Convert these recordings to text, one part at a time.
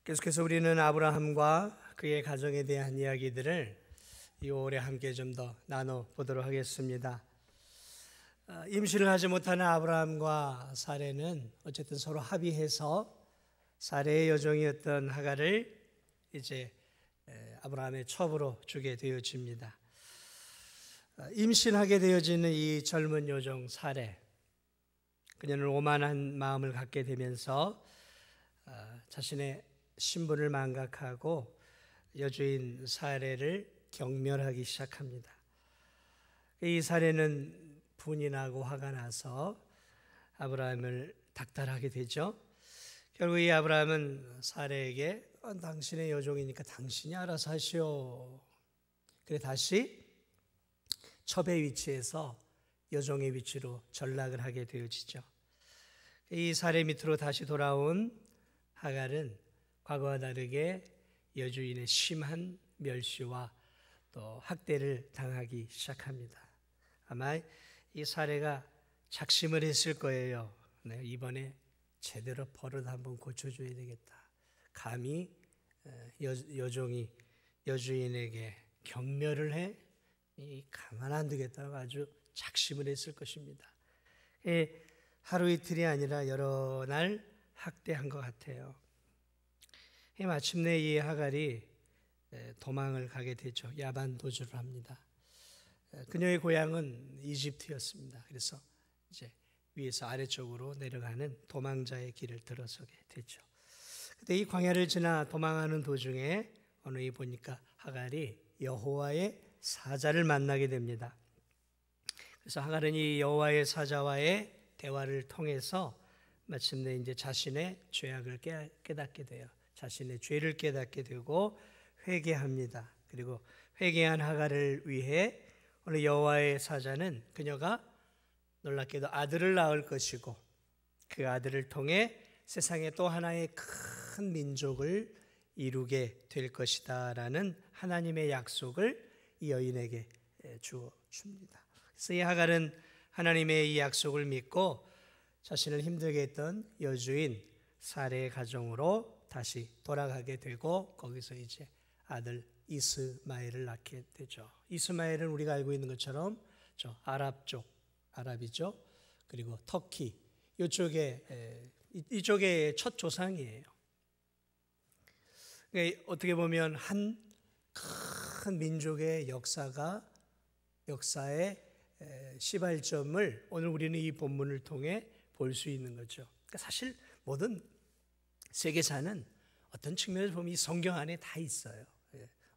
계속해서 우리는 아브라함과 그의 가정에 대한 이야기들을 이 올해 함께 좀 더 나눠보도록 하겠습니다. 임신을 하지 못하는 아브라함과 사레는 어쨌든 서로 합의해서 사레의 여종이었던 하갈을 이제 아브라함의 첩으로 주게 되어집니다. 임신하게 되어지는 이 젊은 여종 사레, 그녀는 오만한 마음을 갖게 되면서 자신의 신분을 망각하고 여주인 사레를 경멸하기 시작합니다. 이 사레는 분이 나고 화가 나서 아브라함을 닥달하게 되죠. 결국 이 아브라함은 사레에게 당신의 여종이니까 당신이 알아서 하시오. 그래 다시 첩의 위치에서 여종의 위치로 전락을 하게 되어지죠. 이 사레 밑으로 다시 돌아온 하갈은 과거와 다르게 여주인의 심한 멸시와 또 학대를 당하기 시작합니다. 아마 이 사례가 작심을 했을 거예요. 이번에 제대로 버릇 한번 고쳐줘야 되겠다. 감히 여종이 여주인에게 경멸을 해? 가만 안 두겠다고 아주 작심을 했을 것입니다. 하루 이틀이 아니라 여러 날 학대한 것 같아요. 마침내 이 하갈이 도망을 가게 되죠. 야반 도주를 합니다. 그녀의 고향은 이집트였습니다. 그래서 이제 위에서 아래쪽으로 내려가는 도망자의 길을 들어서게 되죠. 그때 이 광야를 지나 도망하는 도중에 어느 이 보니까 하갈이 여호와의 사자를 만나게 됩니다. 그래서 하갈은 이 여호와의 사자와의 대화를 통해서 마침내 이제 자신의 죄악을 깨닫게 돼요. 자신의 죄를 깨닫게 되고 회개합니다. 그리고 회개한 하갈을 위해 오늘 여호와의 사자는 그녀가 놀랍게도 아들을 낳을 것이고 그 아들을 통해 세상에 또 하나의 큰 민족을 이루게 될 것이다라는 하나님의 약속을 이 여인에게 주어 줍니다. 그래서 이 하갈은 하나님의 이 약속을 믿고 자신을 힘들게 했던 여주인 사레의 가정으로 다시 돌아가게 되고 거기서 이제 아들 이스마엘을 낳게 되죠. 이스마엘은 우리가 알고 있는 것처럼 저 아랍 쪽, 아랍이죠. 그리고 터키 이쪽의 첫 조상이에요. 그러니까 어떻게 보면 한 큰 민족의 역사의 시발점을 오늘 우리는 이 본문을 통해 볼 수 있는 거죠. 그러니까 사실 모든 세계사는 어떤 측면에서 보면 이 성경 안에 다 있어요.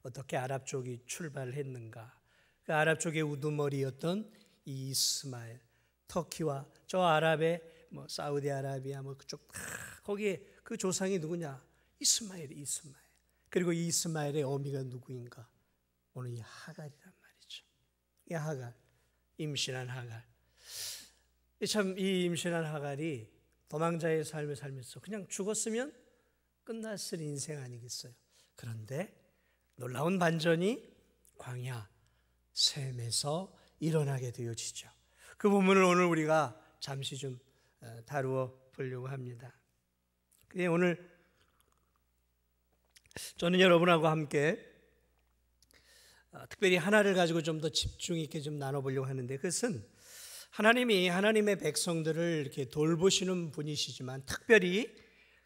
어떻게 아랍 쪽이 출발을 했는가. 그 아랍 쪽의 우두머리였던 이 이스마엘, 터키와 저 아랍의 사우디아라비아 그쪽 거기에 그 조상이 누구냐? 이스마엘. 그리고 이 이스마엘의 어미가 누구인가? 오늘 이 하갈이란 말이죠. 이 하갈, 임신한 하갈. 참 이 임신한 하갈이 도망자의 삶을 살면서 그냥 죽었으면 끝났을 인생 아니겠어요. 그런데 놀라운 반전이 광야 셈에서 일어나게 되어지죠. 그 부분을 오늘 우리가 잠시 좀 다루어 보려고 합니다. 오늘 저는 여러분하고 함께 특별히 하나를 가지고 좀 더 집중 있게 좀 나눠보려고 하는데 그것은 하나님이 하나님의 백성들을 이렇게 돌보시는 분이시지만 특별히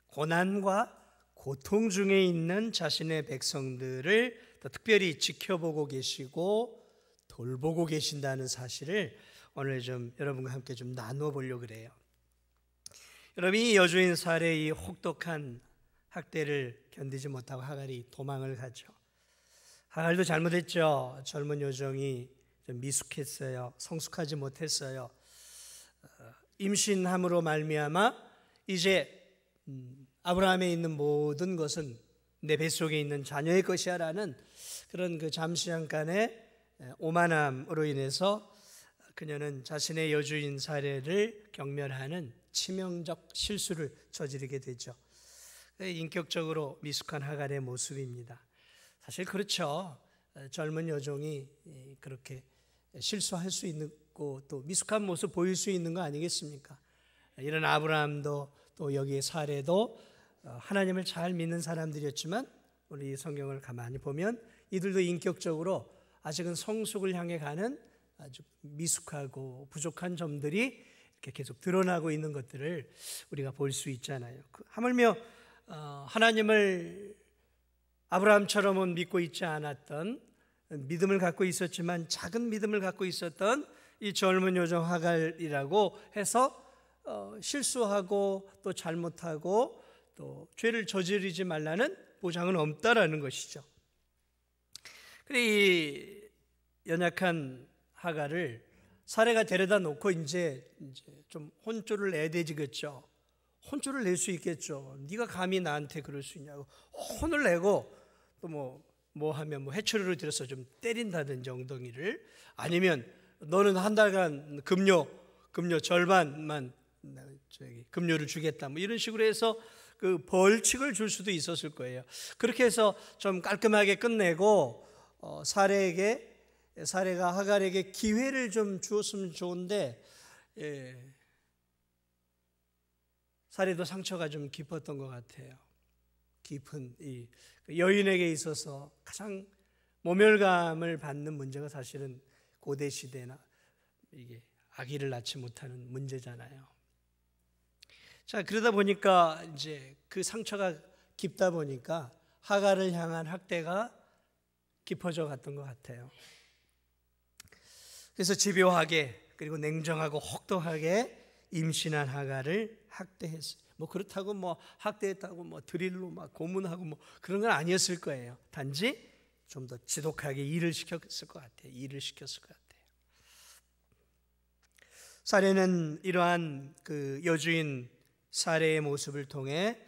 고난과 고통 중에 있는 자신의 백성들을 더 특별히 지켜보고 계시고 돌보고 계신다는 사실을 오늘 좀 여러분과 함께 좀 나누어 보려고 그래요. 여러분 이 여주인 사레의 이 혹독한 학대를 견디지 못하고 하갈이 도망을 가죠. 하갈도 잘못했죠. 젊은 여종이 좀 미숙했어요. 성숙하지 못했어요. 임신함으로 말미암아 이제 아브라함에 있는 모든 것은 내 뱃속에 있는 자녀의 것이야 라는 그런 그 잠시 잠깐의 오만함으로 인해서 그녀는 자신의 여주인 사레를 경멸하는 치명적 실수를 저지르게 되죠. 인격적으로 미숙한 하갈의 모습입니다. 사실 그렇죠. 젊은 여종이 그렇게 실수할 수 있고 또 미숙한 모습 보일 수 있는 거 아니겠습니까? 이런 아브라함도 또 여기에 사레도 하나님을 잘 믿는 사람들이었지만 우리 성경을 가만히 보면 이들도 인격적으로 아직은 성숙을 향해 가는 아주 미숙하고 부족한 점들이 이렇게 계속 드러나고 있는 것들을 우리가 볼 수 있잖아요. 하물며 하나님을 아브라함처럼은 믿고 있지 않았던, 믿음을 갖고 있었지만 작은 믿음을 갖고 있었던 이 젊은 요정 하갈이라고 해서 실수하고 또 잘못하고 또 죄를 저지르지 말라는 보장은 없다라는 것이죠. 그래 이 연약한 하갈을 사례가 데려다 놓고 이제 좀 혼쭐을 내야 되겠죠. 혼쭐을 낼 수 있겠죠. 네가 감히 나한테 그럴 수 있냐고 혼을 내고 또 뭐 하면 회초리로 들어서 좀 때린다든지 엉덩이를, 아니면 너는 한 달간 금료 절반만 금료를 주겠다 이런 식으로 해서 그 벌칙을 줄 수도 있었을 거예요. 그렇게 해서 좀 깔끔하게 끝내고 사례가 하갈에게 기회를 좀 주었으면 좋은데 사례도 상처가 좀 깊었던 것 같아요. 깊은 이 여인에게 있어서 가장 모멸감을 받는 문제가 사실은 고대 시대나 이게 아기를 낳지 못하는 문제잖아요. 자, 그러다 보니까 이제 그 상처가 깊다 보니까 하갈을 향한 학대가 깊어져 갔던 것 같아요. 그래서 집요하게 그리고 냉정하고 혹독하게 임신한 하갈을 학대했어요. 그렇다고 학대했다고 드릴로 고문하고 그런 건 아니었을 거예요. 단지 좀 더 지독하게 일을 시켰을 것 같아요. 사례는 이러한 그 여주인 사례의 모습을 통해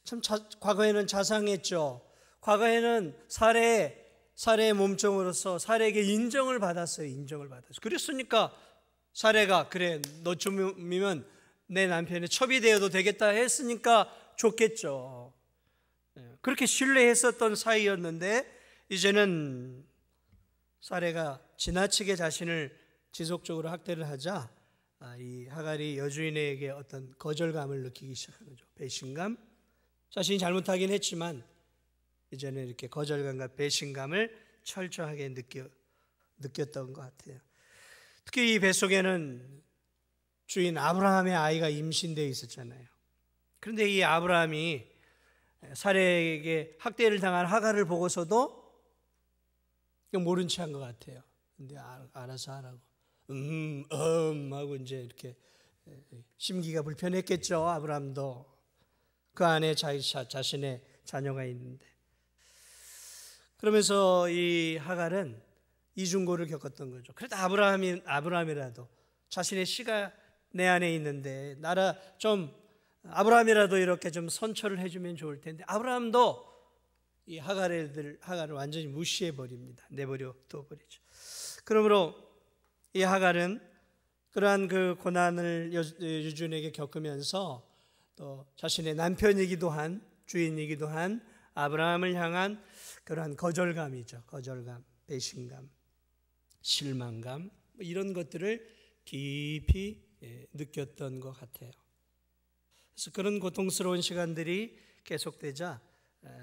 참 과거에는 자상했죠. 과거에는 사례의 몸종으로서 사례에게 인정을 받았어요. 그랬으니까 사례가 그래 너 좀이면 내 남편의 첩이 되어도 되겠다 했으니까 좋겠죠. 그렇게 신뢰했었던 사이였는데 이제는 사례가 지나치게 자신을 지속적으로 학대를 하자 이 하갈이 여주인에게 어떤 거절감을 느끼기 시작한 거죠. 배신감. 자신이 잘못하긴 했지만 이제는 이렇게 거절감과 배신감을 철저하게 느꼈던 것 같아요. 특히 이 뱃속에는 주인 아브라함의 아이가 임신되어 있었잖아요. 그런데 이 아브라함이 사례에게 학대를 당한 하갈을 보고서도 모른 체 한 것 같아요. 근데 알아서 하라고 하고 이제 이렇게 심기가 불편했겠죠. 아브라함도 그 안에 자신의 자녀가 있는데, 그러면서 이 하갈은 이중고를 겪었던 거죠. 그래도 아브라함이라도 자신의 씨가 내 안에 있는데 아브라함이라도 이렇게 좀 선처를 해주면 좋을 텐데 아브라함도 이 하갈을 완전히 무시해 버립니다. 내버려 둬버리죠. 그러므로 이 하갈은 그러한 그 고난을 여주인에게 겪으면서 또 자신의 남편이기도 한 주인이기도 한 아브라함을 향한 그러한 거절감이죠. 거절감, 배신감, 실망감 이런 것들을 깊이 느꼈던 것 같아요. 그래서 그런 고통스러운 시간들이 계속되자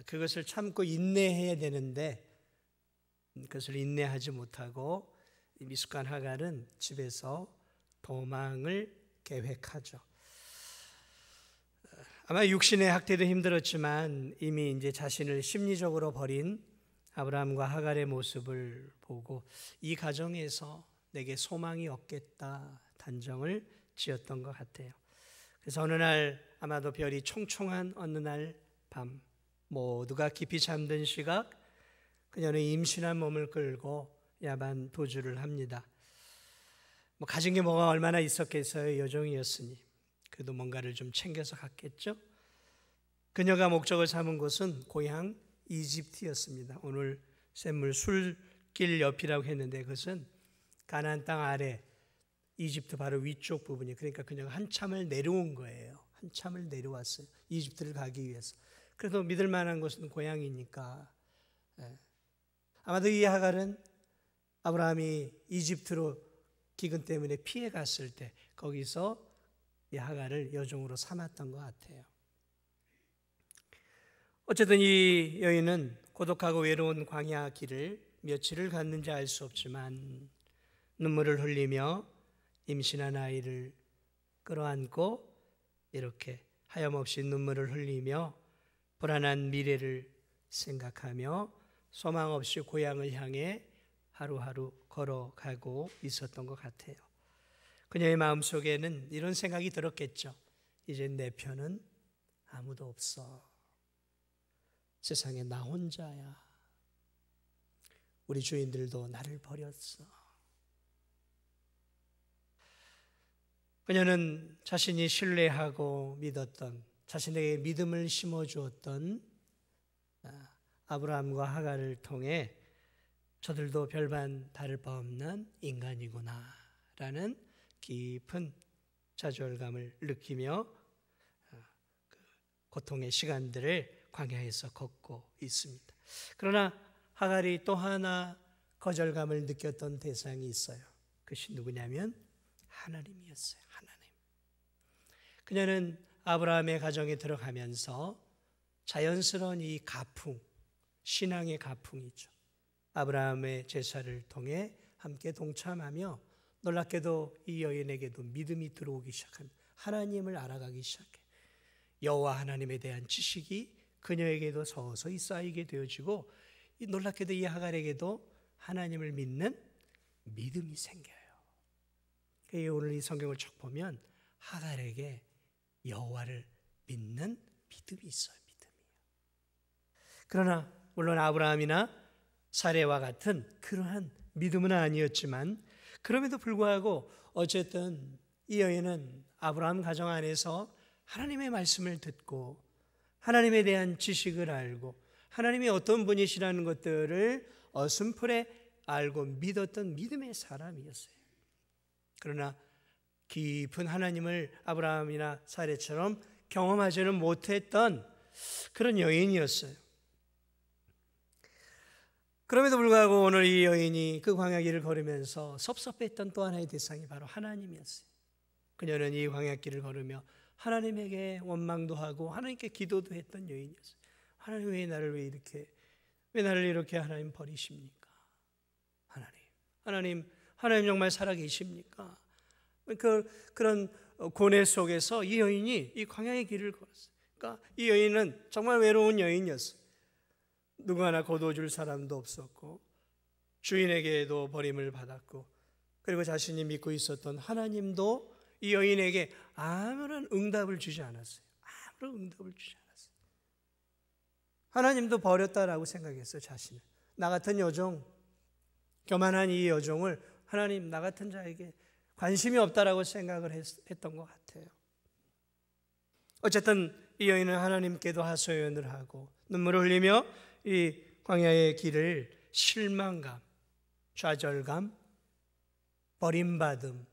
그것을 참고 인내해야 되는데 그것을 인내하지 못하고 미숙한 하갈은 집에서 도망을 계획하죠. 아마 육신의 학대도 힘들었지만 이미 이제 자신을 심리적으로 버린 아브라함과 하갈의 모습을 보고 이 가정에서 내게 소망이 없겠다 단정을 지었던 것 같아요. 그래서 어느 날 아마도 별이 총총한 어느 날 밤 모두가 깊이 잠든 시각 그녀는 임신한 몸을 끌고 야반 도주를 합니다. 가진 게 뭐가 얼마나 있었겠어요. 여종이었으니 그래도 뭔가를 좀 챙겨서 갔겠죠. 그녀가 목적을 삼은 곳은 고향 이집트였습니다. 오늘 샘물 술길 옆이라고 했는데 그것은 가나안 땅 아래 이집트 바로 위쪽 부분이, 그러니까 그녀가 한참을 내려온 거예요. 한참을 내려왔어요. 이집트를 가기 위해서. 그래도 믿을 만한 곳은 고향이니까. 아마도 이 하갈은 아브라함이 이집트로 기근 때문에 피해 갔을 때 거기서 이 하갈을 여종으로 삼았던 것 같아요. 어쨌든 이 여인은 고독하고 외로운 광야 길을 며칠을 갔는지 알 수 없지만 눈물을 흘리며 임신한 아이를 끌어안고 이렇게 하염없이 눈물을 흘리며 불안한 미래를 생각하며 소망 없이 고향을 향해 하루하루 걸어가고 있었던 것 같아요. 그녀의 마음속에는 이런 생각이 들었겠죠. 이제 내 편은 아무도 없어. 세상에 나 혼자야. 우리 주인들도 나를 버렸어. 그녀는 자신이 신뢰하고 믿었던, 자신에게 믿음을 심어주었던 아브라함과 하갈을 통해 저들도 별반 다를 바 없는 인간이구나 라는 깊은 좌절감을 느끼며 고통의 시간들을 광야에서 걷고 있습니다. 그러나 하갈이 또 하나 거절감을 느꼈던 대상이 있어요. 그것이 누구냐면 하나님이었어요. 하나님. 그녀는 아브라함의 가정에 들어가면서 자연스러운 이 가풍, 신앙의 가풍이죠. 아브라함의 제사를 통해 함께 동참하며 놀랍게도 이 여인에게도 믿음이 들어오기 시작합니다. 하나님을 알아가기 시작해. 여호와 하나님에 대한 지식이 그녀에게도 서서히 쌓이게 되어지고 놀랍게도 이 하갈에게도 하나님을 믿는 믿음이 생겨요. 오늘 이 성경을 쭉 보면 하갈에게 여호와를 믿는 믿음이 있어요. 믿음이요. 그러나 물론 아브라함이나 사레와 같은 그러한 믿음은 아니었지만 그럼에도 불구하고 어쨌든 이 여인은 아브라함 가정 안에서 하나님의 말씀을 듣고 하나님에 대한 지식을 알고 하나님이 어떤 분이시라는 것들을 어슴풀에 알고 믿었던 믿음의 사람이었어요. 그러나 깊은 하나님을 아브라함이나 사레처럼 경험하지는 못했던 그런 여인이었어요. 그럼에도 불구하고 오늘 이 여인이 그 광야길을 걸으면서 섭섭했던 또 하나의 대상이 바로 하나님이었어요. 그녀는 이 광야길을 걸으며 하나님에게 원망도 하고 하나님께 기도도 했던 여인이었어요. 하나님 왜 나를 이렇게 하나님 버리십니까? 하나님 정말 살아계십니까? 그런 고뇌 속에서 이 여인이 이 광야의 길을 걸었어요. 그러니까 이 여인은 정말 외로운 여인이었어요. 누구 하나 거두어줄 사람도 없었고 주인에게도 버림을 받았고 그리고 자신이 믿고 있었던 하나님도 이 여인에게 아무런 응답을 주지 않았어요. 하나님도 버렸다라고 생각했어요. 자신을. 나 같은 여종, 교만한 이 여종을 하나님 나 같은 자에게 관심이 없다라고 생각을 했던 것 같아요. 어쨌든 이 여인은 하나님께도 하소연을 하고 눈물을 흘리며 이 광야의 길을 실망감, 좌절감, 버림받음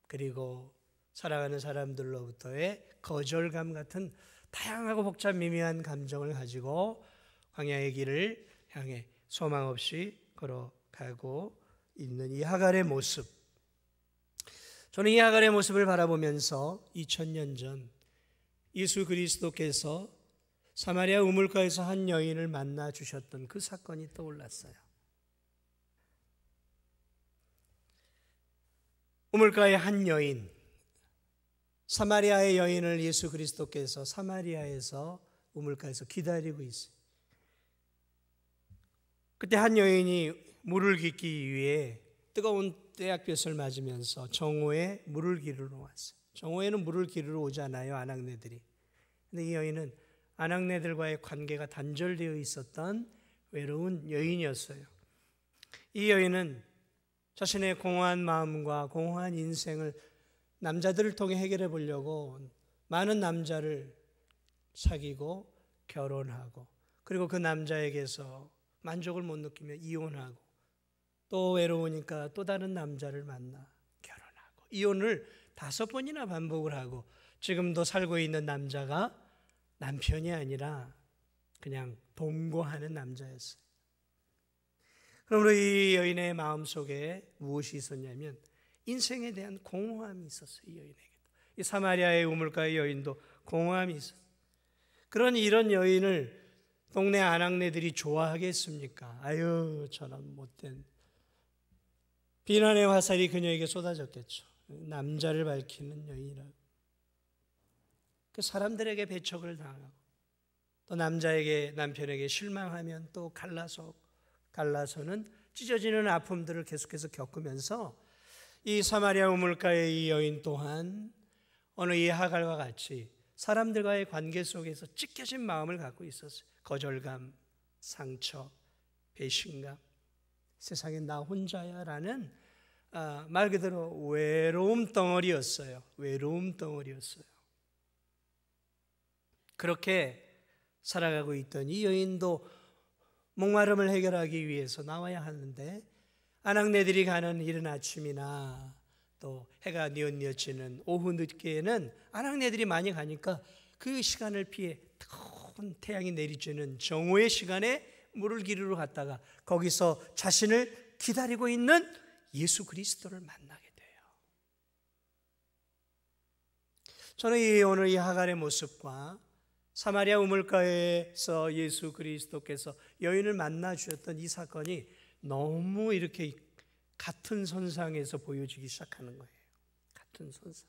그리고 살아가는 사람들로부터의 거절감 같은 다양하고 복잡 미묘한 감정을 가지고 광야의 길을 향해 소망 없이 걸어가고 있는 이 하갈의 모습. 저는 이 하갈의 모습을 바라보면서 2000년 전 예수 그리스도께서 사마리아 우물가에서 한 여인을 만나 주셨던 그 사건이 떠올랐어요. 우물가의 한 여인, 사마리아의 여인을 예수 그리스도께서 사마리아에서 우물가에서 기다리고 있어요. 그때 한 여인이 물을 깃기 위해 뜨거운 떼약볕을 맞으면서 정오에 물을 기르러 왔어요. 정오에는 물을 기르러 오잖아요, 아낙네들이. 근데 이 여인은 아낙네들과의 관계가 단절되어 있었던 외로운 여인이었어요. 이 여인은 자신의 공허한 마음과 공허한 인생을 남자들을 통해 해결해 보려고 많은 남자를 사귀고 결혼하고 그리고 그 남자에게서 만족을 못 느끼며 이혼하고 또 외로우니까 또 다른 남자를 만나 결혼하고 이혼을 5번이나 반복을 하고 지금도 살고 있는 남자가 남편이 아니라 그냥 동거하는 남자였어요. 그러므로 이 여인의 마음속에 무엇이 있었냐면 인생에 대한 공허함이 있었어요. 이 여인에게도. 이 사마리아의 우물가의 여인도 공허함이 있었어요. 그런 이런 여인을 동네 아낙네들이 좋아하겠습니까? 아유, 저런 못된. 비난의 화살이 그녀에게 쏟아졌겠죠. 남자를 밝히는 여인이라고. 그 사람들에게 배척을 당하고 또 남편에게 실망하면 또 갈라서는 찢어지는 아픔들을 계속해서 겪으면서 이 사마리아 우물가의 이 여인 또한 어느 이 하갈과 같이 사람들과의 관계 속에서 찢겨진 마음을 갖고 있었어요. 거절감, 상처, 배신감, 세상에 나 혼자야 라는 말 그대로 외로움 덩어리였어요. 외로움 덩어리였어요. 그렇게 살아가고 있던 이 여인도 목마름을 해결하기 위해서 나와야 하는데 아낙네들이 가는 이른 아침이나 또 해가 뉘엿뉘엿지는 오후 늦게에는 아낙네들이 많이 가니까 그 시간을 피해 뜨거운 태양이 내리쬐는 정오의 시간에 물을 기르러 갔다가 거기서 자신을 기다리고 있는 예수 그리스도를 만나게 돼요. 저는 오늘 이 하갈의 모습과 사마리아 우물가에서 예수 그리스도께서 여인을 만나 주셨던 이 사건이 너무 이렇게 같은 선상에서 보여지기 시작하는 거예요. 같은 선상.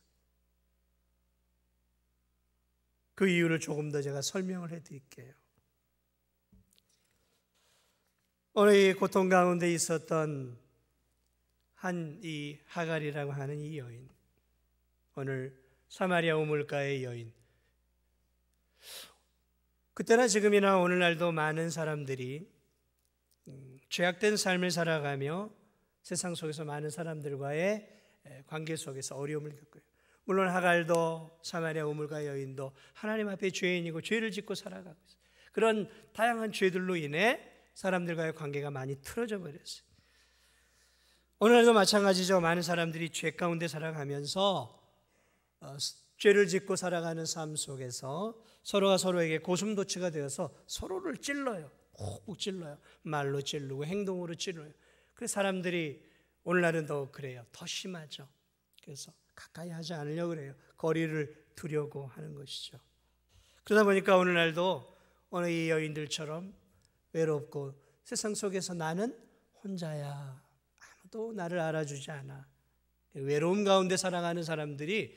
그 이유를 조금 더 제가 설명을 해드릴게요. 오늘 이 고통 가운데 있었던 이 하갈이라고 하는 이 여인, 오늘 사마리아 우물가의 여인, 그때나 지금이나 오늘날도 많은 사람들이 죄악된 삶을 살아가며 세상 속에서 많은 사람들과의 관계 속에서 어려움을 겪어요. 물론 하갈도 사마리아 우물가 여인도 하나님 앞에 죄인이고 죄를 짓고 살아가고 있어요. 그런 다양한 죄들로 인해 사람들과의 관계가 많이 틀어져 버렸어요. 오늘날도 마찬가지죠. 많은 사람들이 죄 가운데 살아가면서 죄를 짓고 살아가는 삶 속에서 서로가 서로에게 고슴도치가 되어서 서로를 찔러요. 콕콕 찔러요. 말로 찌르고 행동으로 찌르요. 그래서 사람들이 오늘날은 더 그래요. 더 심하죠. 그래서 가까이 하지 않으려고 그래요. 거리를 두려고 하는 것이죠. 그러다 보니까 오늘날도 오늘 이 여인들처럼 외롭고 세상 속에서 나는 혼자야. 아무도 나를 알아주지 않아. 외로움 가운데 살아가는 사람들이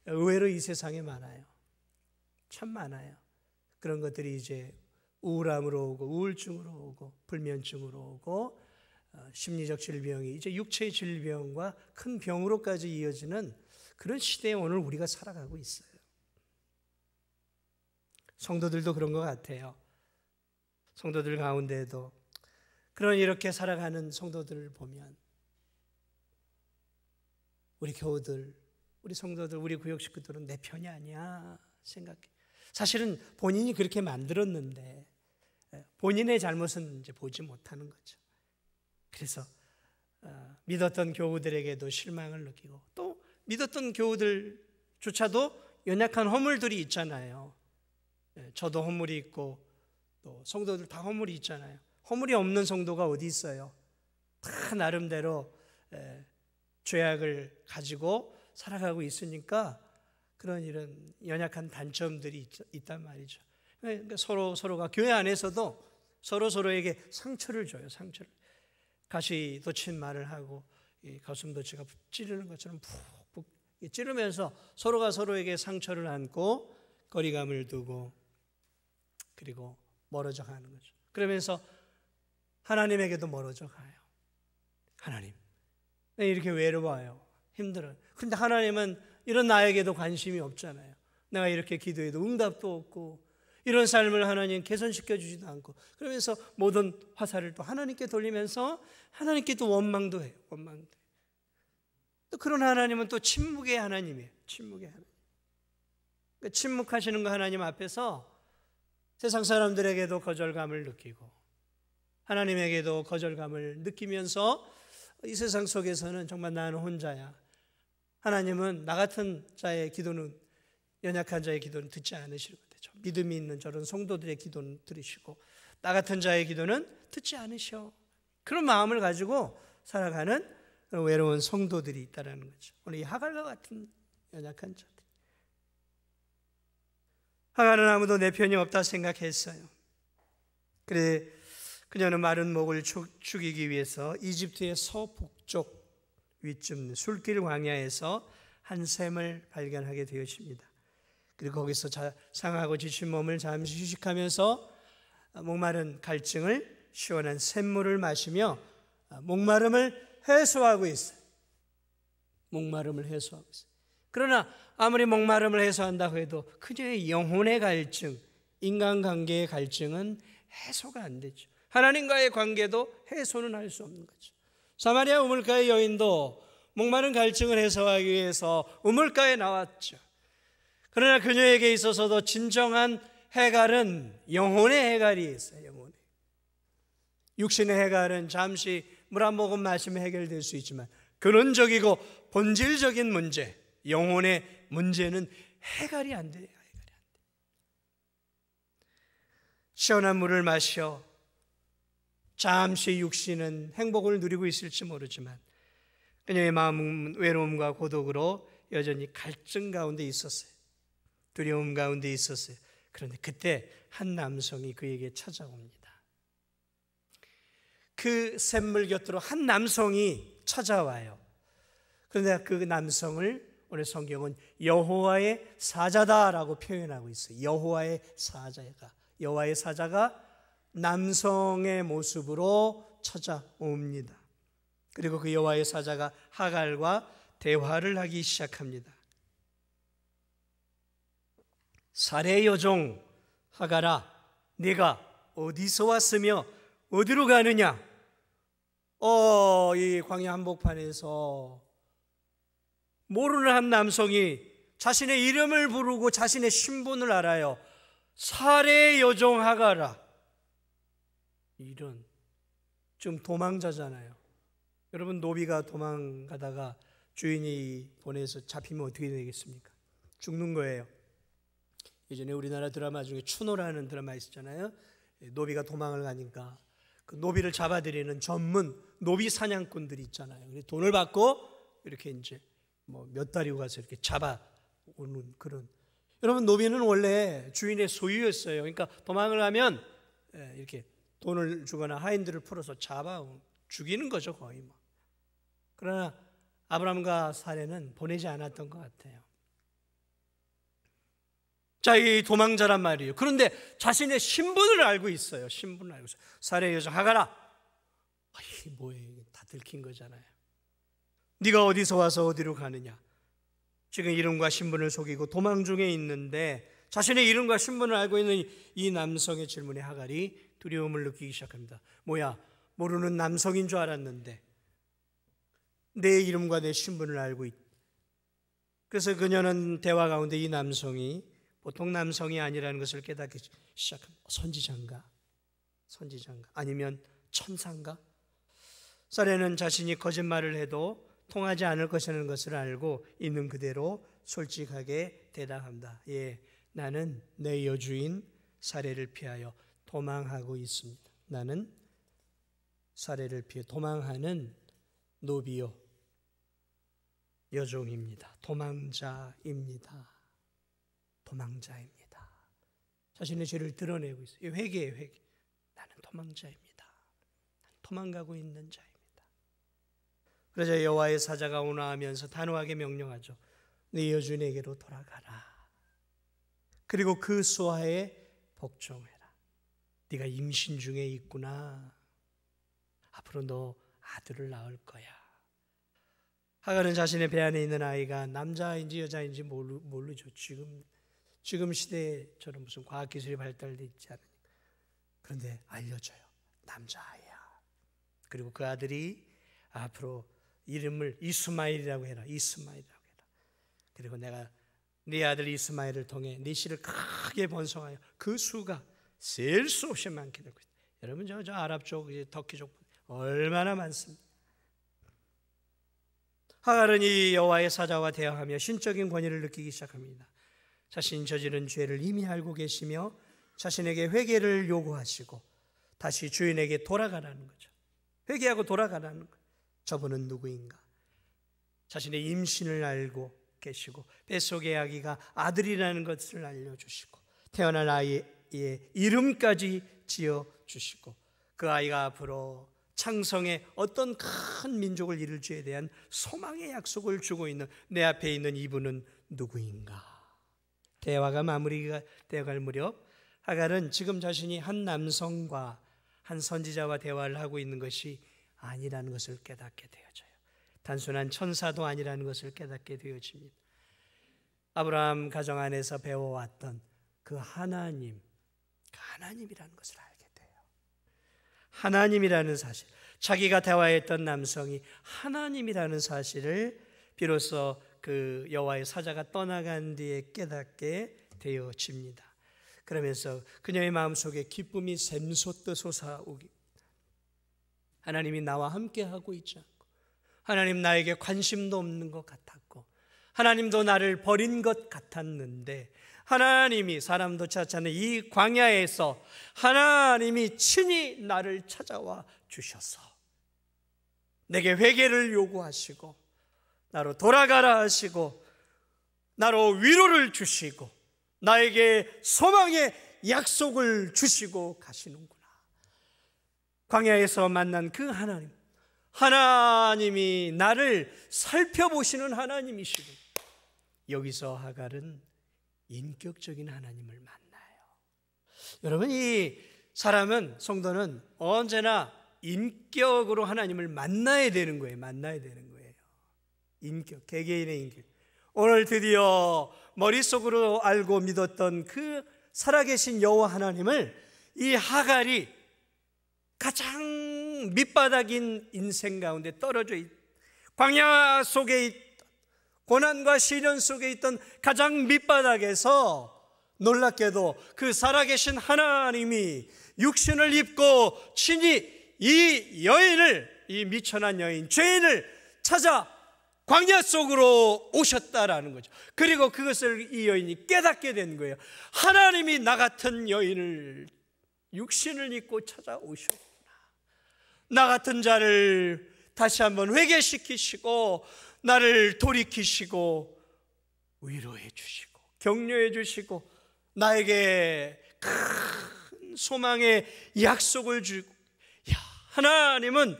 의외로 이 세상에 많아요. 참 많아요. 그런 것들이 이제 우울함으로 오고 우울증으로 오고 불면증으로 오고 심리적 질병이 이제 육체의 질병과 큰 병으로까지 이어지는 그런 시대에 오늘 우리가 살아가고 있어요. 성도들도 그런 것 같아요. 성도들 가운데에도 그런 이렇게 살아가는 성도들을 보면 우리 교우들, 우리 성도들, 우리 구역 식구들은 내 편이 아니야 생각해. 사실은 본인이 그렇게 만들었는데 본인의 잘못은 이제 보지 못하는 거죠. 그래서 믿었던 교우들에게도 실망을 느끼고 또 믿었던 교우들조차도 연약한 허물들이 있잖아요. 저도 허물이 있고 또 성도들 다 허물이 있잖아요. 허물이 없는 성도가 어디 있어요? 다 나름대로 죄악을 가지고 살아가고 있으니까 그런 이런 연약한 단점들이 있단 말이죠. 그러니까 서로가 교회 안에서도 서로에게 상처를 줘요. 상처를. 가시돋친 말을 하고 가슴도치가 찌르는 것처럼 푹푹 찌르면서 서로가 서로에게 상처를 안고 거리감을 두고 그리고 멀어져 가는 거죠. 그러면서 하나님에게도 멀어져 가요. 하나님, 이렇게 외로워요. 힘들어요. 그런데 하나님은 이런 나에게도 관심이 없잖아요. 내가 이렇게 기도해도 응답도 없고 이런 삶을 하나님 개선시켜 주지도 않고 그러면서 모든 화살을 또 하나님께 돌리면서 하나님께 또 원망도 해요. 원망도 해요. 또 그런 하나님은 또 침묵의 하나님이에요. 침묵의 하나님. 그러니까 침묵하시는 그 하나님 앞에서 세상 사람들에게도 거절감을 느끼고 하나님에게도 거절감을 느끼면서 이 세상 속에서는 정말 나는 혼자야. 하나님은 나 같은 자의 기도는 연약한 자의 기도는 듣지 않으시는 거죠. 믿음이 있는 저런 성도들의 기도는 들으시고 나 같은 자의 기도는 듣지 않으셔. 그런 마음을 가지고 살아가는 외로운 성도들이 있다는 거죠. 오늘 이 하갈과 같은 연약한 자들. 하갈은 아무도 내 편이 없다 생각했어요. 그래 그녀는 마른 목을 죽이기 위해서 이집트의 서북쪽 위쯤 술길 광야에서 한 샘을 발견하게 되었습니다. 그리고 거기서 상하고 지친 몸을 잠시 휴식하면서 목마른 갈증을 시원한 샘물을 마시며 목마름을 해소하고 있어요. 목마름을 해소하고 있어요. 그러나 아무리 목마름을 해소한다고 해도 그녀의 영혼의 갈증, 인간관계의 갈증은 해소가 안 되죠. 하나님과의 관계도 해소는 할 수 없는 거죠. 사마리아 우물가의 여인도 목마른 갈증을 해소하기 위해서 우물가에 나왔죠. 그러나 그녀에게 있어서도 진정한 해갈은 영혼의 해갈이 있어요. 영혼의. 육신의 해갈은 잠시 물 한 모금 마시면 해결될 수 있지만 근원적이고 본질적인 문제, 영혼의 문제는 해갈이 안 돼요. 해갈이 안 돼요. 시원한 물을 마셔 잠시 육신은 행복을 누리고 있을지 모르지만 그녀의 마음은 외로움과 고독으로 여전히 갈증 가운데 있었어요. 두려움 가운데 있었어요. 그런데 그때 한 남성이 그에게 찾아옵니다. 그 샘물 곁으로 한 남성이 찾아와요. 그런데 그 남성을 오늘 성경은 여호와의 사자다라고 표현하고 있어요. 여호와의 사자가 남성의 모습으로 찾아옵니다. 그리고 그 여호와의 사자가 하갈과 대화를 하기 시작합니다. 사례 여종 하갈아, 네가 어디서 왔으며 어디로 가느냐? 이 광야 한복판에서 모르는 한 남성이 자신의 이름을 부르고 자신의 신분을 알아요. 사례 여종 하갈아. 이런 좀 도망자잖아요. 여러분 노비가 도망가다가 주인이 보내서 잡히면 어떻게 되겠습니까? 죽는 거예요. 예전에 우리나라 드라마 중에 추노라는 드라마 있었잖아요. 노비가 도망을 가니까 그 노비를 잡아들이는 전문 노비 사냥꾼들이 있잖아요. 돈을 받고 이렇게 이제 뭐 몇 달이고 가서 이렇게 잡아오는 그런. 여러분 노비는 원래 주인의 소유였어요. 그러니까 도망을 하면 이렇게 돈을 주거나 하인들을 풀어서 잡아 죽이는 거죠 거의 뭐. 그러나 아브라함과 사례는 보내지 않았던 것 같아요. 자, 이 도망자란 말이에요. 그런데 자신의 신분을 알고 있어요. 신분을 알고 있어요. 사례 여종 하갈아. 이게 뭐예요? 다 들킨 거잖아요. 네가 어디서 와서 어디로 가느냐? 지금 이름과 신분을 속이고 도망 중에 있는데 자신의 이름과 신분을 알고 있는 이 남성의 질문에 하갈이 두려움을 느끼기 시작합니다. 뭐야? 모르는 남성인 줄 알았는데 내 이름과 내 신분을 알고 있다. 그래서 그녀는 대화 가운데 이 남성이 보통 남성이 아니라는 것을 깨닫기 시작합니다. 선지자인가? 아니면 천사인가? 사례는 자신이 거짓말을 해도 통하지 않을 것이라는 것을 알고 있는 그대로 솔직하게 대답합니다. 예, 나는 내 여주인 사례를 피하여 도망하고 있습니다. 나는 사례를 피해 도망하는 노비요 여종입니다. 도망자입니다. 자신의 죄를 드러내고 있어요. 회개예요, 회개. 나는 도망자입니다. 난 도망가고 있는 자입니다. 그러자 여호와의 사자가 오나 하면서 단호하게 명령하죠. 네 여주인에게로 돌아가라. 그리고 그 수하에 복종해라. 네가 임신 중에 있구나. 앞으로 너 아들을 낳을 거야. 하갈은 자신의 배 안에 있는 아이가 남자인지 여자인지 모르죠. 지금 시대처럼 무슨 과학기술이 발달되어 있지 않으니까. 그런데 알려줘요. 남자아이야. 그리고 그 아들이 앞으로 이름을 이스마엘이라고 해라. 그리고 내가 네 아들 이스마엘을 통해 네 씨를 크게 번성하여 그 수가 셀 수 없이 많게 되고 있다. 여러분 저 아랍 쪽, 터키 쪽 얼마나 많습니다. 하갈은 이 여호와의 사자와 대화하며 신적인 권위를 느끼기 시작합니다. 자신이 저지른 죄를 이미 알고 계시며 자신에게 회개를 요구하시고 다시 주인에게 돌아가라는 거죠. 회개하고 돌아가라는 거예요. 저분은 누구인가? 자신의 임신을 알고 계시고 뱃속의 아기가 아들이라는 것을 알려주시고 태어날 아이의 이름까지 지어 주시고 그 아이가 앞으로 창성의 어떤 큰 민족을 이룰 줄에 대한 소망의 약속을 주고 있는 내 앞에 있는 이분은 누구인가? 대화가 마무리가 되어갈 무렵 하갈은 지금 자신이 한 남성과 한 선지자와 대화를 하고 있는 것이 아니라는 것을 깨닫게 되어져요. 단순한 천사도 아니라는 것을 깨닫게 되어집니다. 아브라함 가정 안에서 배워왔던 그 하나님이라는 것을 알게 돼요. 하나님이라는 사실, 자기가 대화했던 남성이 하나님이라는 사실을 비로소 그 여호와의 사자가 떠나간 뒤에 깨닫게 되어집니다. 그러면서 그녀의 마음속에 기쁨이 샘솟듯 솟아오기, 하나님이 나와 함께하고 있지 않고 하나님 나에게 관심도 없는 것 같았고 하나님도 나를 버린 것 같았는데 하나님이 사람도 찾지 않는 이 광야에서 하나님이 친히 나를 찾아와 주셔서 내게 회개를 요구하시고 나로 돌아가라 하시고 나로 위로를 주시고 나에게 소망의 약속을 주시고 가시는구나. 광야에서 만난 그 하나님이 나를 살펴보시는 하나님이시고, 여기서 하갈은 인격적인 하나님을 만나요. 여러분, 이 사람은, 성도는 언제나 인격으로 하나님을 만나야 되는 거예요. 만나야 되는 거예요. 인격, 개개인의 인격. 오늘 드디어 머릿속으로 알고 믿었던 그 살아계신 여호와 하나님을 이 하갈이 가장 밑바닥인 인생 가운데 떨어져 광야 속에 있던, 고난과 시련 속에 있던 가장 밑바닥에서 놀랍게도 그 살아계신 하나님이 육신을 입고 친히 이 여인을, 이 미천한 여인, 죄인을 찾아 광야 속으로 오셨다라는 거죠. 그리고 그것을 이 여인이 깨닫게 된 거예요. 하나님이 나 같은 여인을 육신을 입고 찾아오셨구나. 나 같은 자를 다시 한번 회개시키시고 나를 돌이키시고 위로해 주시고 격려해 주시고 나에게 큰 소망의 약속을 주고, 하나님은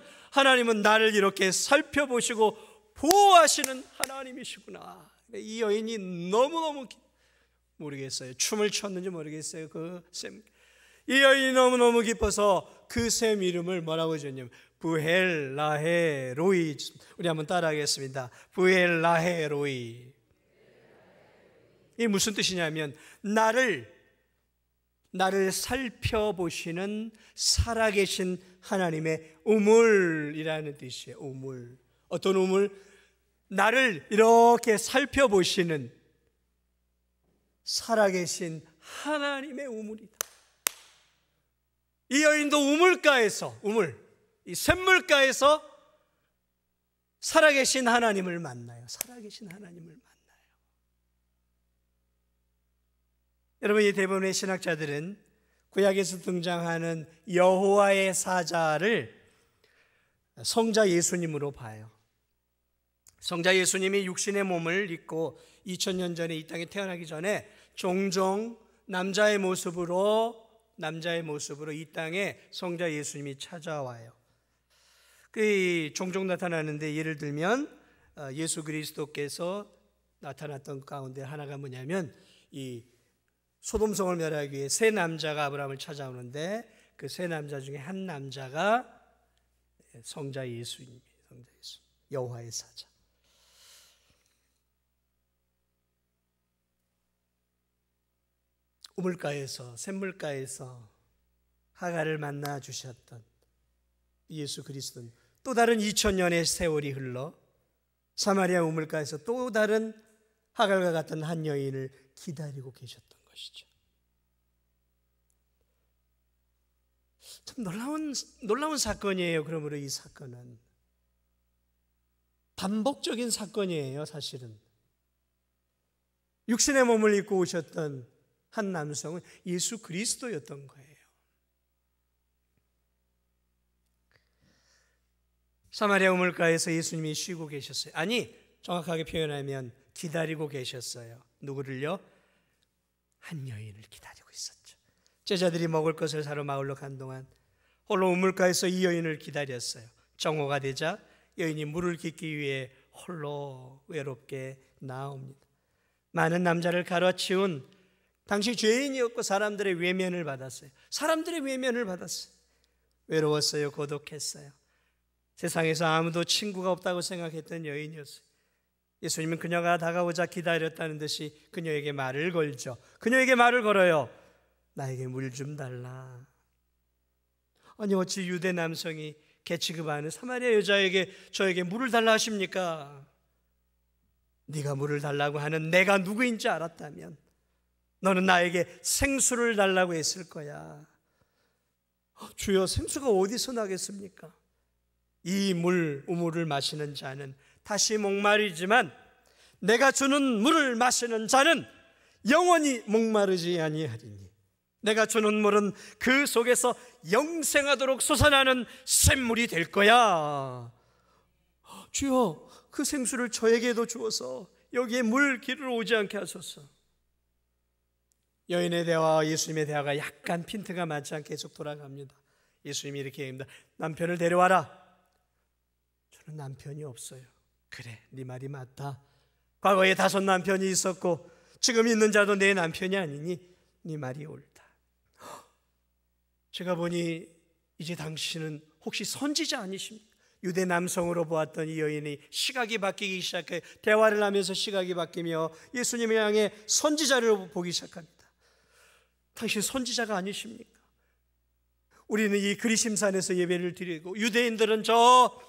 나를 이렇게 살펴보시고 보호하시는 하나님이시구나. 이 여인이 너무너무 모르겠어요. 춤을 췄는지 모르겠어요. 이 여인이 너무너무 기뻐서 그 샘 이름을 뭐라고 지었냐면 부헬라헤 로이. 우리 한번 따라하겠습니다. 부헬라헤 로이. 이게 무슨 뜻이냐면 나를 살펴보시는 살아계신 하나님의 우물이라는 뜻이에요. 우물. 어떤 우물? 나를 이렇게 살펴보시는 살아계신 하나님의 우물이다. 이 여인도 이 샘물가에서 살아계신 하나님을 만나요. 살아계신 하나님을 만나요. 여러분, 이 대부분의 신학자들은 구약에서 등장하는 여호와의 사자를 성자 예수님으로 봐요. 성자 예수님이 육신의 몸을 입고 2000년 전에 이 땅에 태어나기 전에 종종 남자의 모습으로 이 땅에 성자 예수님이 찾아와요. 종종 나타나는데, 예를 들면 예수 그리스도께서 나타났던 가운데 하나가 뭐냐면, 이 소돔성을 멸하기 위해 세 남자가 아브라함을 찾아오는데 그 세 남자 중에 한 남자가 성자 예수입니다. 성자 예수, 여호와의 사자. 우물가에서, 샘물가에서 하갈을 만나 주셨던 예수 그리스도는 또 다른 2000년의 세월이 흘러 사마리아 우물가에서 또 다른 하갈과 같은 한 여인을 기다리고 계셨던 것이죠. 참 놀라운 사건이에요. 그러므로 이 사건은 반복적인 사건이에요. 사실은 육신의 몸을 입고 오셨던 한 남성은 예수 그리스도였던 거예요. 사마리아 우물가에서 예수님이 쉬고 계셨어요. 아니, 정확하게 표현하면 기다리고 계셨어요. 누구를요? 한 여인을 기다리고 있었죠. 제자들이 먹을 것을 사러 마을로 간 동안 홀로 우물가에서 이 여인을 기다렸어요. 정오가 되자 여인이 물을 깃기 위해 홀로 외롭게 나옵니다. 많은 남자를 갈아치운 당시 죄인이었고 사람들의 외면을 받았어요. 사람들의 외면을 받았어요. 외로웠어요. 고독했어요. 세상에서 아무도 친구가 없다고 생각했던 여인이었어요. 예수님은 그녀가 다가오자 기다렸다는 듯이 그녀에게 말을 걸죠. 그녀에게 말을 걸어요. 나에게 물 좀 달라. 아니 어찌 유대 남성이 개취급하는 사마리아 여자에게 저에게 물을 달라 하십니까? 네가 물을 달라고 하는 내가 누구인지 알았다면 너는 나에게 생수를 달라고 했을 거야. 주여, 생수가 어디서 나겠습니까? 이 우물을 마시는 자는 다시 목마르지만 내가 주는 물을 마시는 자는 영원히 목마르지 아니하리니 내가 주는 물은 그 속에서 영생하도록 솟아나는 샘물이 될 거야. 주여, 그 생수를 저에게도 주어서 여기에 물 길을 오지 않게 하소서. 여인의 대화와 예수님의 대화가 약간 핀트가 맞지 않게 계속 돌아갑니다. 예수님이 이렇게 얘기합니다. 남편을 데려와라. 저는 남편이 없어요. 그래, 네 말이 맞다. 과거에 5 남편이 있었고 지금 있는 자도 내 남편이 아니니 네 말이 옳다. 제가 보니 이제 당신은 혹시 선지자 아니십니까? 유대 남성으로 보았던 이 여인이 시각이 바뀌기 시작해 대화를 하면서 시각이 바뀌며 예수님을 향해 선지자를 보기 시작합니다. 당신 선지자가 아니십니까? 우리는 이 그리심산에서 예배를 드리고 유대인들은 저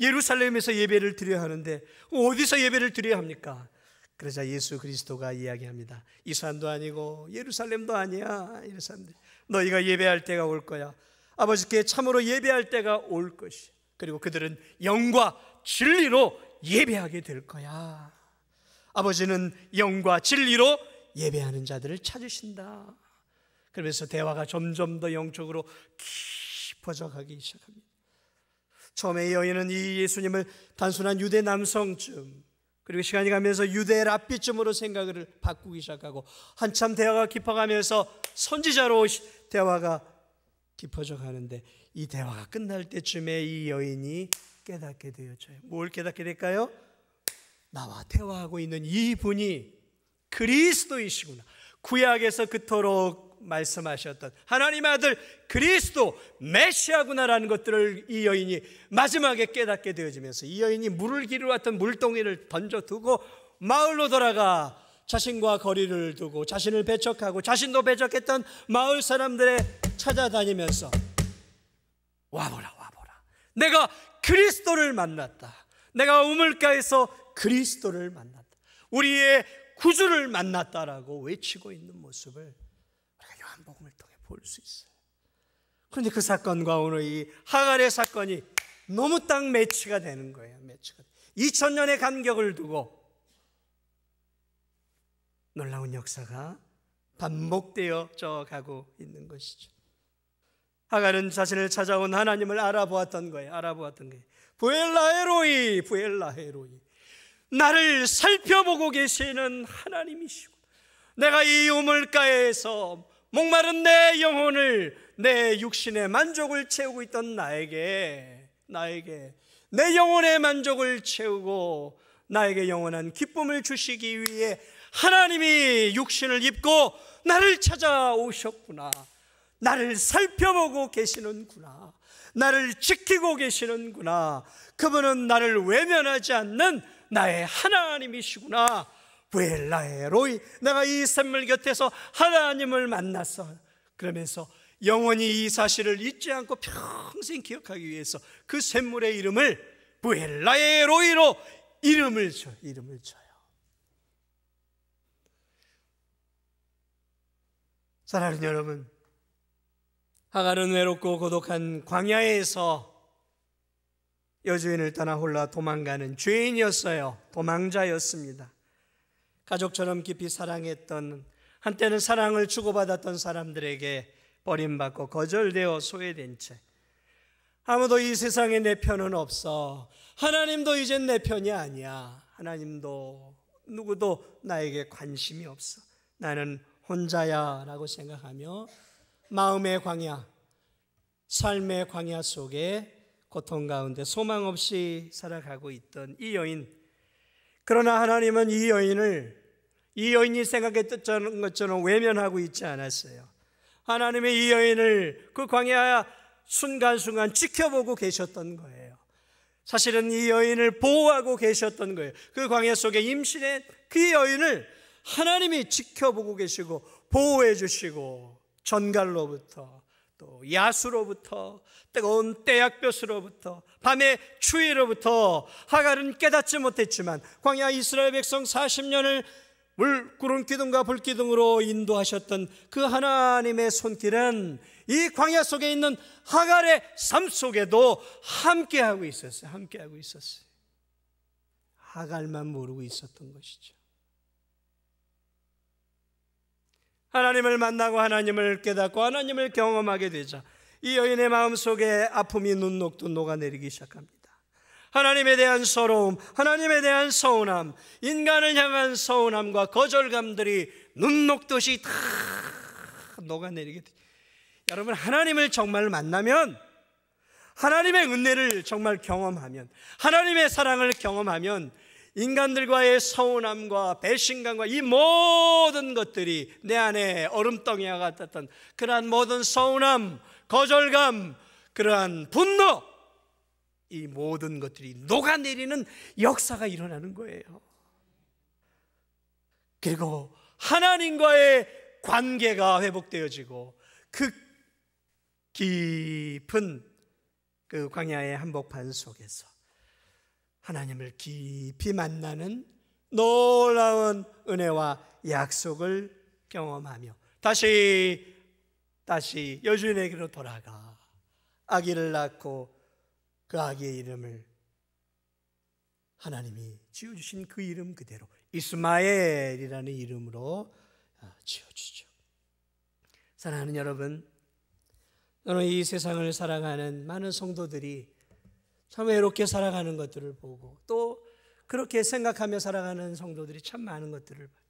예루살렘에서 예배를 드려야 하는데 어디서 예배를 드려야 합니까? 그러자 예수 그리스도가 이야기합니다. 이 산도 아니고 예루살렘도 아니야. 이 사람들 너희가 예배할 때가 올 거야. 아버지께 참으로 예배할 때가 올 것이. 그리고 그들은 영과 진리로 예배하게 될 거야. 아버지는 영과 진리로 예배하는 자들을 찾으신다. 그러면서 대화가 점점 더 영적으로 깊어져 가기 시작합니다. 처음에 이 여인은 이 예수님을 단순한 유대 남성쯤, 그리고 시간이 가면서 유대 랍비쯤으로 생각을 바꾸기 시작하고 한참 대화가 깊어가면서 선지자로 대화가 깊어져 가는데 이 대화가 끝날 때쯤에 이 여인이 깨닫게 되어져요. 뭘 깨닫게 될까요? 나와 대화하고 있는 이분이 그리스도이시구나. 구약에서 그토록 말씀하셨던 하나님의 아들 그리스도 메시아구나라는 것들을 이 여인이 마지막에 깨닫게 되어지면서 이 여인이 물을 기르러 왔던 물동이를 던져두고 마을로 돌아가 자신과 거리를 두고 자신을 배척하고 자신도 배척했던 마을 사람들의 찾아다니면서 와보라 내가 그리스도를 만났다. 내가 우물가에서 그리스도를 만났다. 우리의 구주를 만났다라고 외치고 있는 모습을 우리가 요한복음을 통해 볼 수 있어요. 그런데 그 사건과 오늘 이 하갈의 사건이 너무 딱 매치가 되는 거예요. 2000년의 간격을 두고 놀라운 역사가 반복되어져 가고 있는 것이죠. 하갈은 자신을 찾아온 하나님을 알아보았던 거예요. 부엘라 에로이, 나를 살펴보고 계시는 하나님이시고 내가 이 우물가에서 목마른 내 영혼을, 내 육신의 만족을 채우고 있던 나에게 내 영혼의 만족을 채우고 나에게 영원한 기쁨을 주시기 위해 하나님이 육신을 입고 나를 찾아오셨구나. 나를 살펴보고 계시는구나. 나를 지키고 계시는구나. 그분은 나를 외면하지 않는 나의 하나님이시구나. 부엘라에로이, 내가 이 샘물 곁에서 하나님을 만났어. 그러면서 영원히 이 사실을 잊지 않고 평생 기억하기 위해서 그 샘물의 이름을 부엘라에로이로 이름을 줘요. 사랑하는 여러분, 하갈은 외롭고 고독한 광야에서 여주인을 떠나 홀라 도망가는 죄인이었어요. 도망자였습니다. 가족처럼 깊이 사랑했던, 한때는 사랑을 주고받았던 사람들에게 버림받고 거절되어 소외된 채 아무도 이 세상에 내 편은 없어. 하나님도 이젠 내 편이 아니야. 하나님도 누구도 나에게 관심이 없어. 나는 혼자야 라고 생각하며 마음의 광야, 삶의 광야 속에 고통 가운데 소망 없이 살아가고 있던 이 여인. 그러나 하나님은 이 여인이 생각했던 것처럼 외면하고 있지 않았어요. 하나님의 이 여인을 그 광야 순간순간 지켜보고 계셨던 거예요. 사실은 이 여인을 보호하고 계셨던 거예요. 그 광야 속에 임신한 그 여인을 하나님이 지켜보고 계시고 보호해 주시고, 전갈로부터 또 야수로부터 뜨거운 떼약볕으로부터 밤의 추위로부터 하갈은 깨닫지 못했지만 광야 이스라엘 백성 40년을 구름 기둥과 불 기둥으로 인도하셨던 그 하나님의 손길은 이 광야 속에 있는 하갈의 삶 속에도 함께하고 있었어요. 함께하고 있었어요. 하갈만 모르고 있었던 것이죠. 하나님을 만나고 하나님을 깨닫고 하나님을 경험하게 되자 이 여인의 마음속에 아픔이 눈녹듯 녹아내리기 시작합니다. 하나님에 대한 서러움, 하나님에 대한 서운함, 인간을 향한 서운함과 거절감들이 눈녹듯이 다 녹아내리게 됩니다. 여러분, 하나님을 정말 만나면, 하나님의 은혜를 정말 경험하면, 하나님의 사랑을 경험하면 인간들과의 서운함과 배신감과 이 모든 것들이 내 안에 얼음덩이와 같았던 그러한 모든 서운함, 거절감, 그러한 분노, 이 모든 것들이 녹아내리는 역사가 일어나는 거예요. 그리고 하나님과의 관계가 회복되어지고 그 깊은 그 광야의 한복판 속에서 하나님을 깊이 만나는 놀라운 은혜와 약속을 경험하며 다시 여주인에게로 돌아가 아기를 낳고 그 아기의 이름을 하나님이 지어주신 그 이름 그대로 이스마엘이라는 이름으로 지어주죠. 사랑하는 여러분, 저는 이 세상을 살아가는 많은 성도들이 참 외롭게 살아가는 것들을 보고 또 그렇게 생각하며 살아가는 성도들이 참 많은 것들을 봐요.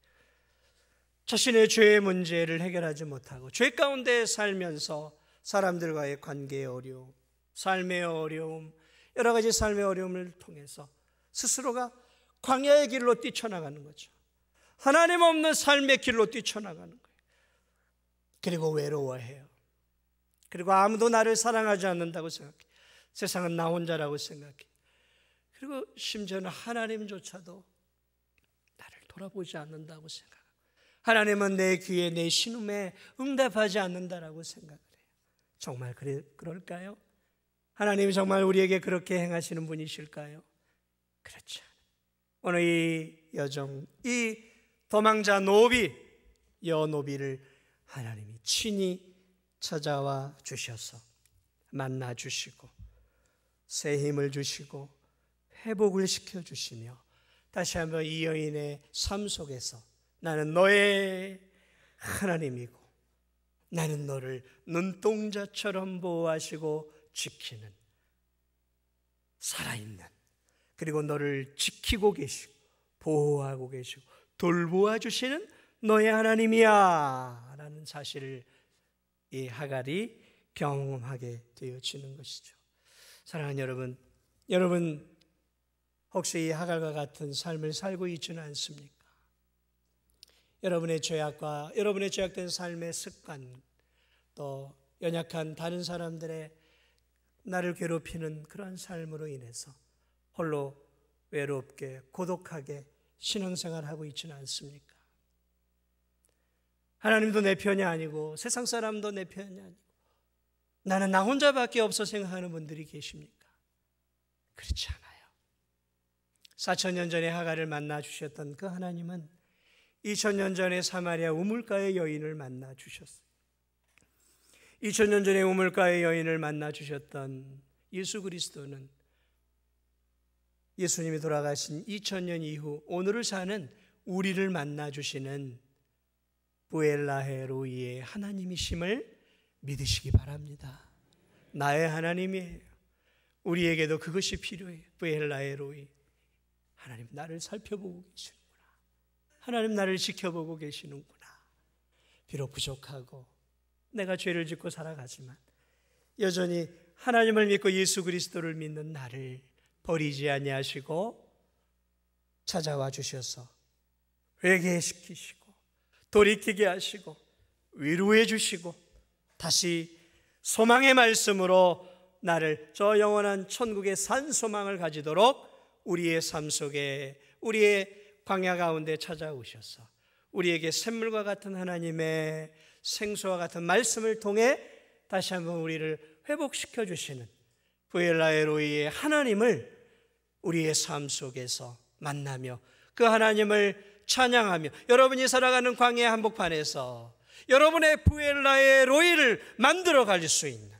자신의 죄의 문제를 해결하지 못하고 죄 가운데 살면서 사람들과의 관계의 어려움, 삶의 어려움, 여러 가지 삶의 어려움을 통해서 스스로가 광야의 길로 뛰쳐나가는 거죠. 하나님 없는 삶의 길로 뛰쳐나가는 거예요. 그리고 외로워해요. 그리고 아무도 나를 사랑하지 않는다고 생각해요. 세상은 나 혼자라고 생각해요. 그리고 심지어는 하나님조차도 나를 돌아보지 않는다고 생각해요. 하나님은 내 귀에 내 신음에 응답하지 않는다라고 생각을 해요. 정말 그럴까요? 하나님이 정말 우리에게 그렇게 행하시는 분이실까요? 그렇지 않아요. 오늘 이 여정, 이 도망자 노비, 여노비를 하나님이 친히 찾아와 주셔서 만나 주시고 새 힘을 주시고 회복을 시켜주시며 다시 한번 이 여인의 삶 속에서 나는 너의 하나님이고 나는 너를 눈동자처럼 보호하시고 지키는 살아있는, 그리고 너를 지키고 계시고 보호하고 계시고 돌보아 주시는 너의 하나님이야 라는 사실을 이 하갈이 경험하게 되어지는 것이죠. 사랑하는 여러분 혹시 이 하갈과 같은 삶을 살고 있지는 않습니까? 여러분의 죄악과 여러분의 죄악된 삶의 습관, 또 연약한 다른 사람들의 나를 괴롭히는 그런 삶으로 인해서 홀로 외롭게 고독하게 신앙생활하고 있지는 않습니까? 하나님도 내 편이 아니고 세상 사람도 내 편이 아니고 나는 나 혼자밖에 없어 생각하는 분들이 계십니까? 그렇지 않아요. 4,000년 전에 하갈을 만나 주셨던 그 하나님은 2,000년 전에 사마리아 우물가의 여인을 만나 주셨어요. 2,000년 전에 우물가의 여인을 만나 주셨던 예수 그리스도는 예수님이 돌아가신 2,000년 이후 오늘을 사는 우리를 만나 주시는 부엘라헤 로이의 하나님이심을 믿으시기 바랍니다. 나의 하나님이에요. 우리에게도 그것이 필요해요. 부엘라헤 로이, 하나님 나를 살펴보고 계시는구나. 하나님 나를 지켜보고 계시는구나. 비록 부족하고 내가 죄를 짓고 살아가지만 여전히 하나님을 믿고 예수 그리스도를 믿는 나를 버리지 아니하시고 찾아와 주셔서 회개시키시고 돌이키게 하시고 위로해 주시고 다시 소망의 말씀으로 나를 저 영원한 천국의 산 소망을 가지도록 우리의 삶 속에 우리의 광야 가운데 찾아오셔서 우리에게 샘물과 같은 하나님의 생수와 같은 말씀을 통해 다시 한번 우리를 회복시켜 주시는 부엘라 에로이의 하나님을 우리의 삶 속에서 만나며 그 하나님을 찬양하며 여러분이 살아가는 광야 한복판에서 여러분의 부엘라의 로이를 만들어 갈 수 있는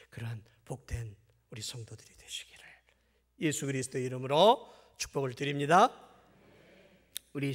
그러한 복된 우리 성도들이 되시기를 예수 그리스도의 이름으로 축복을 드립니다. 우리